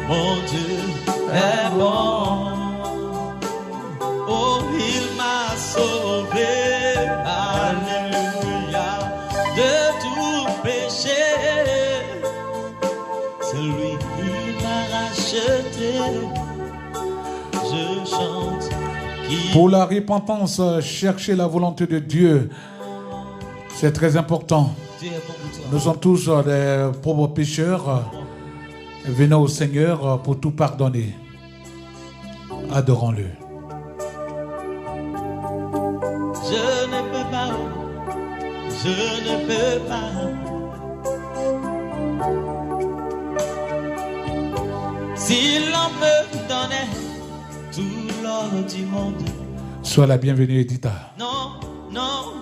Mon Dieu est bon. Oh, il m'a sauvé. m'a racheté. Je chante. Pour la repentance, chercher la volonté de Dieu, c'est très important. Dieu est bon pour toi. Nous sommes tous des pauvres pécheurs. Venons au Seigneur pour tout pardonner. Adorons-le. Je ne peux pas, je ne peux pas. Si l'on me donnait tout l'or du monde. Sois la bienvenue, Edita. Non, non,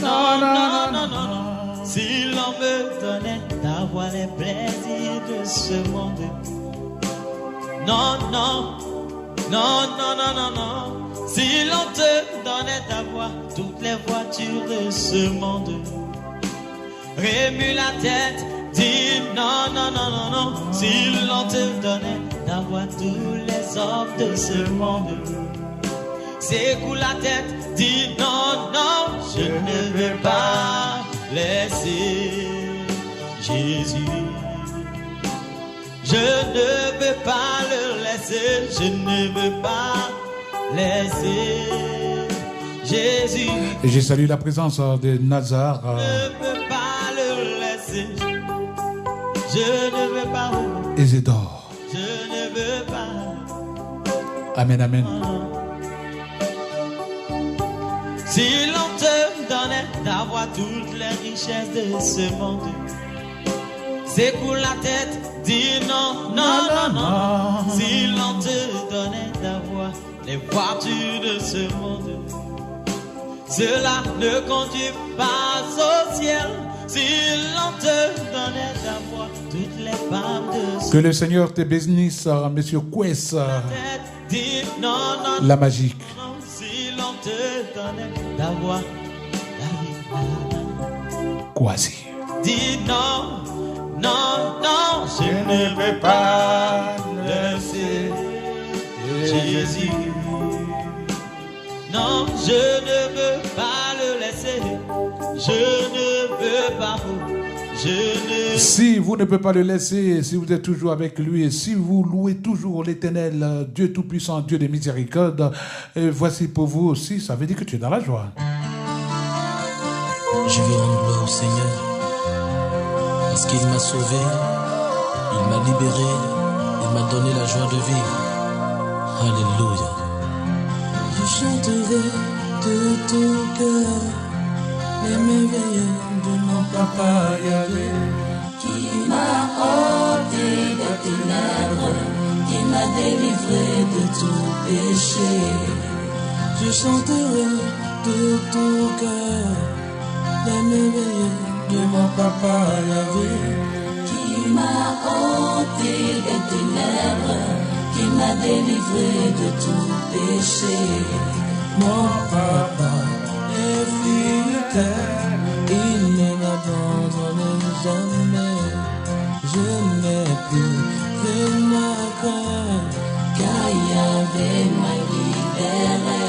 non, non, non, non. Si l'on me donnait d'avoir les plaisirs de ce monde. Non, non, non, non, non, non, non. Si l'on te donnait d'avoir toutes les voitures de ce monde. Remue la tête, dis non, non, non, non, non. Si l'on te donnait d'avoir tous les hommes de ce monde. Secoue la tête, dis non, non, je ne veux pas laisser Jésus. Je ne veux pas le laisser, je ne veux pas laisser Jésus. Et j'ai salué la présence de Nazar. Je ne veux pas le laisser, je ne veux pas. Isidore. Je ne veux pas. Amen, amen. Si l'on te donnait d'avoir toutes les richesses de ce monde, secoue la tête, dis non, non, non, non. Si l'on te donnait d'avoir les voitures de ce monde, cela ne conduit pas au ciel. Si l'on te donnait d'avoir toutes les femmes de ce Que le Seigneur te bénisse, Monsieur Quest, tête, dis non, non, la magique. non. Si l'on te donnait d'avoir la vie, Quasi. dis non, non, non, je ne veux pas laisser Jésus. Non, je ne veux pas le laisser. Je ne veux pas. Je ne. Si vous ne pouvez pas le laisser, si vous êtes toujours avec lui, et si vous louez toujours l'Éternel, Dieu Tout-Puissant, Dieu de miséricorde, voici pour vous aussi, ça veut dire que tu es dans la joie. Je veux rendre gloire au Seigneur, parce qu'il m'a sauvé, il m'a libéré, il m'a donné la joie de vivre. Alléluia. Je chanterai de tout cœur les merveilles de mon papa Yahvé, Qui m'a ôté des ténèbres, qui m'a délivré de tout péché. je chanterai de tout cœur les merveilles de mon papa Yahvé, Qui m'a ôté des ténèbres, qui m'a délivré de tout péché. mon papa est fidèle, il ne m'abandonne jamais. Je n'ai plus rien à craindre, Car Yahvé m'a libéré.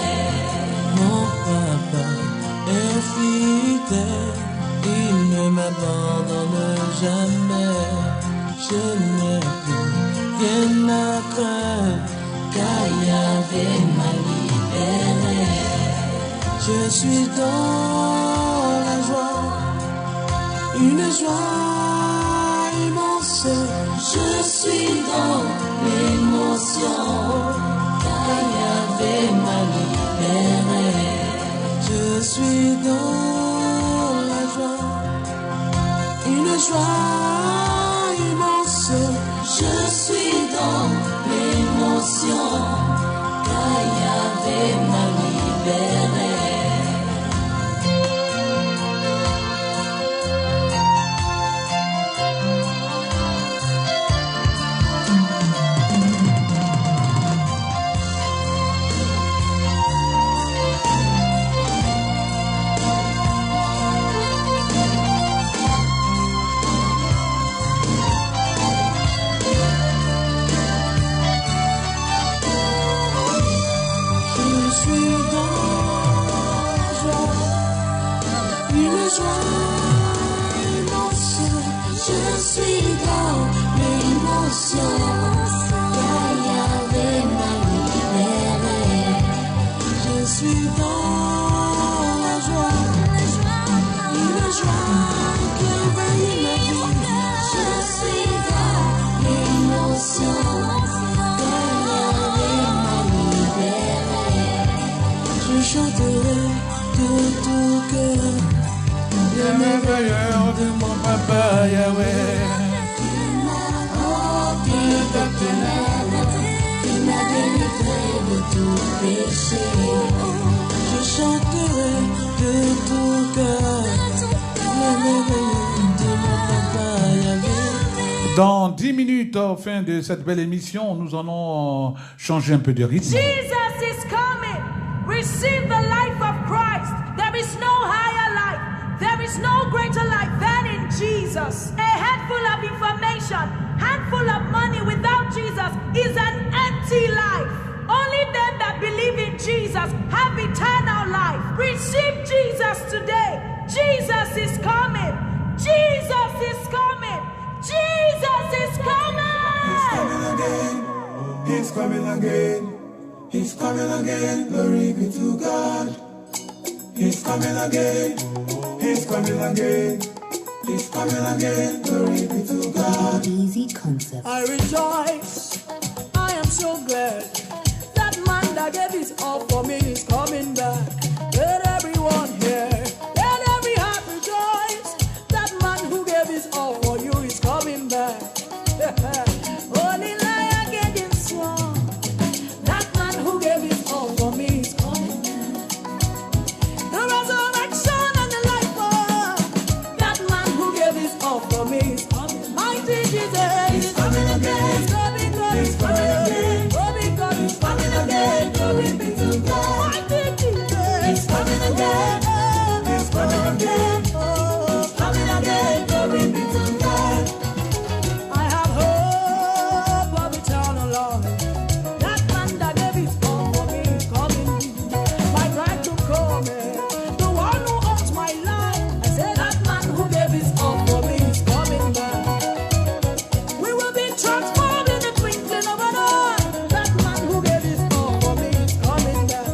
mon papa est fidèle, il ne m'abandonne jamais. Je n'ai plus rien à craindre, Car Yahvé m'a libéré. je suis dans la joie, une joie immense. Je suis dans l'émotion, car Yahvé m'a libéré. Je suis dans la joie, une joie immense. Je suis dans l'émotion, car Yahvé m'a libéré. Je suis dans la joie, une joie immense. Je suis dans l'émotion, papa Yahweh. Il m'a délivré de tout péché. Je chanterai de tout cœur le merveilleux de mon papa Yahweh. Dans 10 minutes, au fin de cette belle émission, nous allons changer un peu de rythme. Jesus is coming. Receive the life of Christ. There is no higher life. There is no greater life than in Jesus. A handful of information, handful of money without Jesus is an empty life. Only them that believe in Jesus have eternal life. Receive Jesus today. Jesus is coming. Jesus is coming. Jesus is coming. He's coming again. He's coming again. He's coming again. Glory be to God. He's coming again. He's coming again. He's coming again. Glory be to God. Easy concept. I rejoice. I am so glad. That man that gave his all for me is coming back. Let everyone hear. Let every heart rejoice. That man who gave his all for you is coming back. Only lion gave him song. That man who gave his all for me is coming back. The resurrection and the life of that man who gave his all for me is coming. Mighty Jesus is coming again. He's coming, coming, he's coming again. Coming, coming, he's coming again. Glory be to God. Mighty Jesus is coming again. He's coming again. He's coming again. Glory be to God. I have hope of eternal life. That man that gave his all for me is coming. My bride to come, the one who owns my life. I said that man who gave his all for me is coming back. We will be transformed in the twinkling of an eye. That man who gave his all for me is coming back.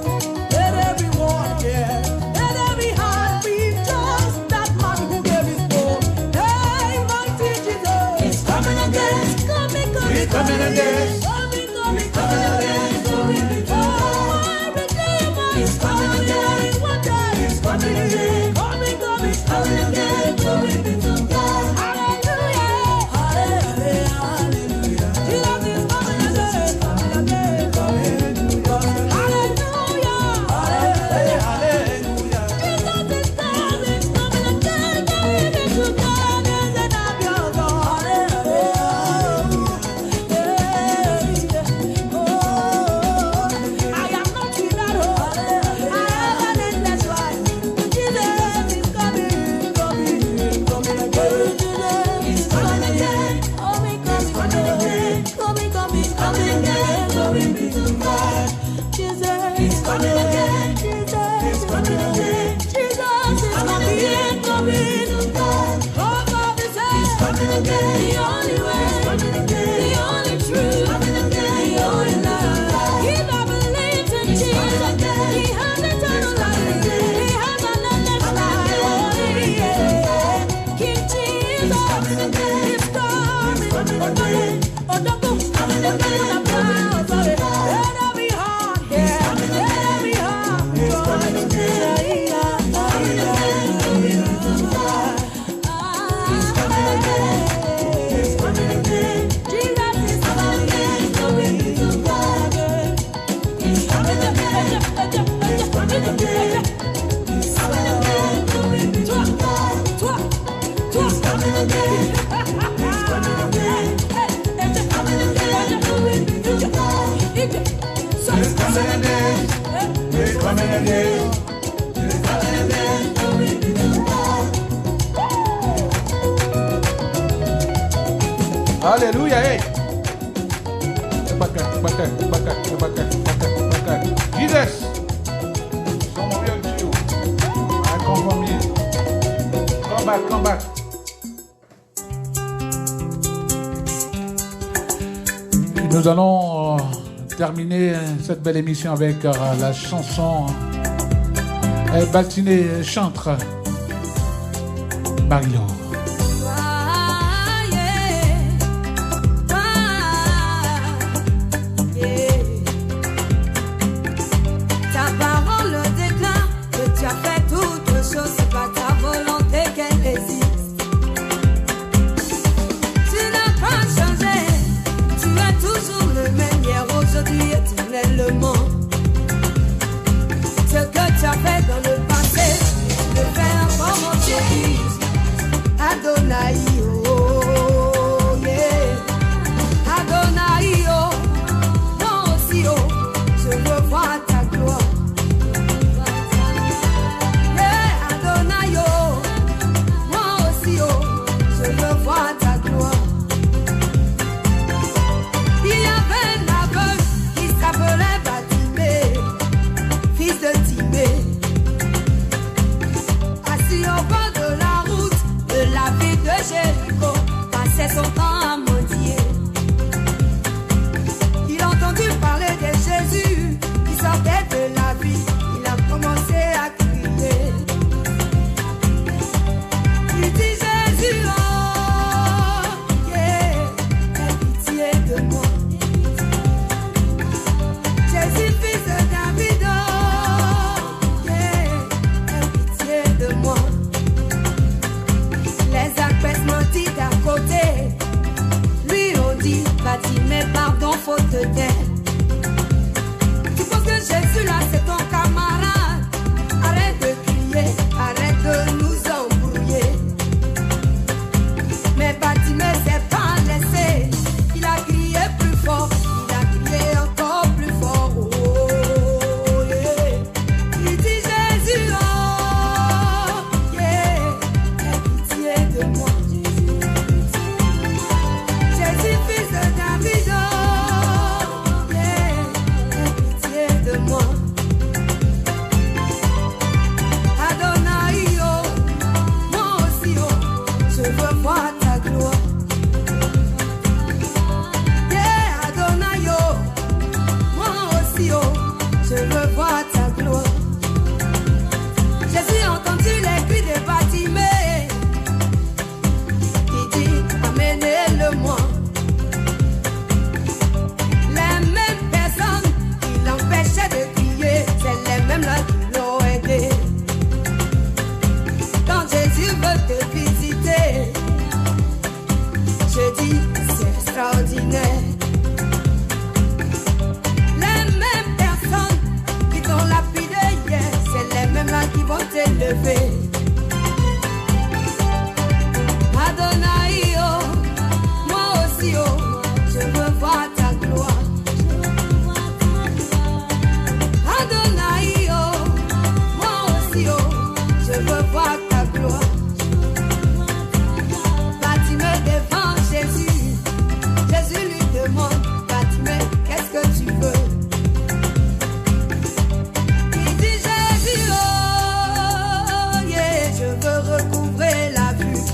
Let everyone hear, let every heart rejoice. That man who gave his all. Hey, mighty Jesus, he's coming again. He's coming, coming, He's coming again. coming, coming, coming again. Coming before my Redeemer. He's coming again. One day He's coming again. coming, coming, coming again. Glory be to God. Hallelujah, hallelujah, hallelujah. Jesus is coming again, coming again, coming. Hallelujah, hallelujah, hallelujah. Jesus is coming, coming again, glory be to God. There's an appeal, God. Hallelujah. Oh, I am not without hope. I have an endless life. Jesus is coming, coming, coming again. He's coming again. Coming, coming, coming again. Coming, coming, coming again. Glory be to God. Jesus is coming again. Jesus is coming again. Jesus is coming again. Coming to God. Oh, God is coming again. The only way. Coming again. The only truth. Coming again. The only life. He that believes in Jesus, he has eternal life. He has an endless life. Oh, yeah. King Jesus is coming again. He's coming again. Oh, don't go. Coming again. Let every heart hear. Let every heart he's coming again. Coming again. He's coming again. He's coming again. Jesus is coming again. Glory be to God. He's coming again. He's coming again. He's coming again. Glory be to God. He's coming again. He's coming again. He's coming again. Glory be to God. He's coming again. He's coming again. He's coming again. Glory be to God. Alléluia, hey. Jesus, some of you, I come from you. Come back, come back. Nous allons terminer cette belle émission avec la chanson Baltiné Chantre, Marie-Laure. Ta parole déclare que tu as fait toutes choses, c'est pas ta volonté qu'elle existe. te tais. Tu penses que Jésus là c'est ton camarade. Arrête de crier, arrête de nous embrouiller. Mais Bartimée s'est pas laissé. Il a crié plus fort, il a crié encore plus fort. Oh, yeah. Il dit Jésus, oh, yeah. Aie pitié de moi. Jésus, fils de David, oh, yeah. Aie pitié de moi. Adonai, oh, moi aussi, oh, je veux voir ta gloire. Yeah, Adonai, oh, moi aussi, oh, je veux voir ta gloire. Jésus a entendu les cris de Bartimée. Il dit, amenez-le-moi. Les mêmes personnes qui l'empêchaient de crier, c'est les mêmes là qui l'ont aidé. Quand Jésus veut te visiter, je dis, c'est extraordinaire. Les mêmes personnes qui t'ont lapidé hier, c'est les mêmes là qui vont t'élever. Adonai, oh, moi aussi, oh, je veux voir ta gloire. Adonai, oh, moi aussi, oh, je veux voir ta gloire. Bartimée devant Jésus, Jésus lui demande, Bartimée, qu'est-ce que tu veux? Il dit Jésus, oh, yeah, je veux recouvrer la vue.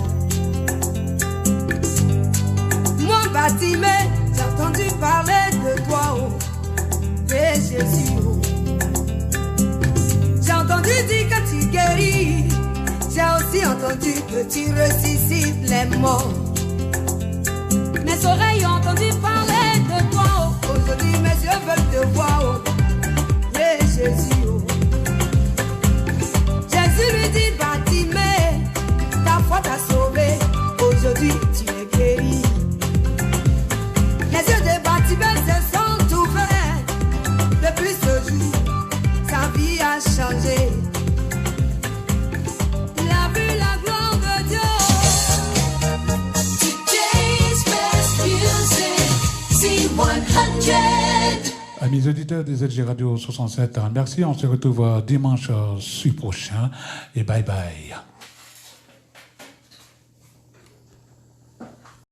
Moi, Bartimée, j'ai entendu parler de toi, oh, et Jésus, oh. J'ai entendu dire que tu guéris, j'ai aussi entendu que tu ressuscites les morts. Mes oreilles ont entendu parler de toi, oh. Aujourd'hui mes yeux veulent te voir, oh. Et Jésus, oh. Jésus lui dit, Bartimée, ta foi t'a sauvé, aujourd'hui tu es guéri. Les yeux de Bartimée se sont ouverts. Depuis ce jour, sa vie a changé. Il a vu la gloire de Dieu. Today's best music, C100. Amis auditeurs des LG Radio 67, merci. On se retrouve dimanche prochain et bye bye.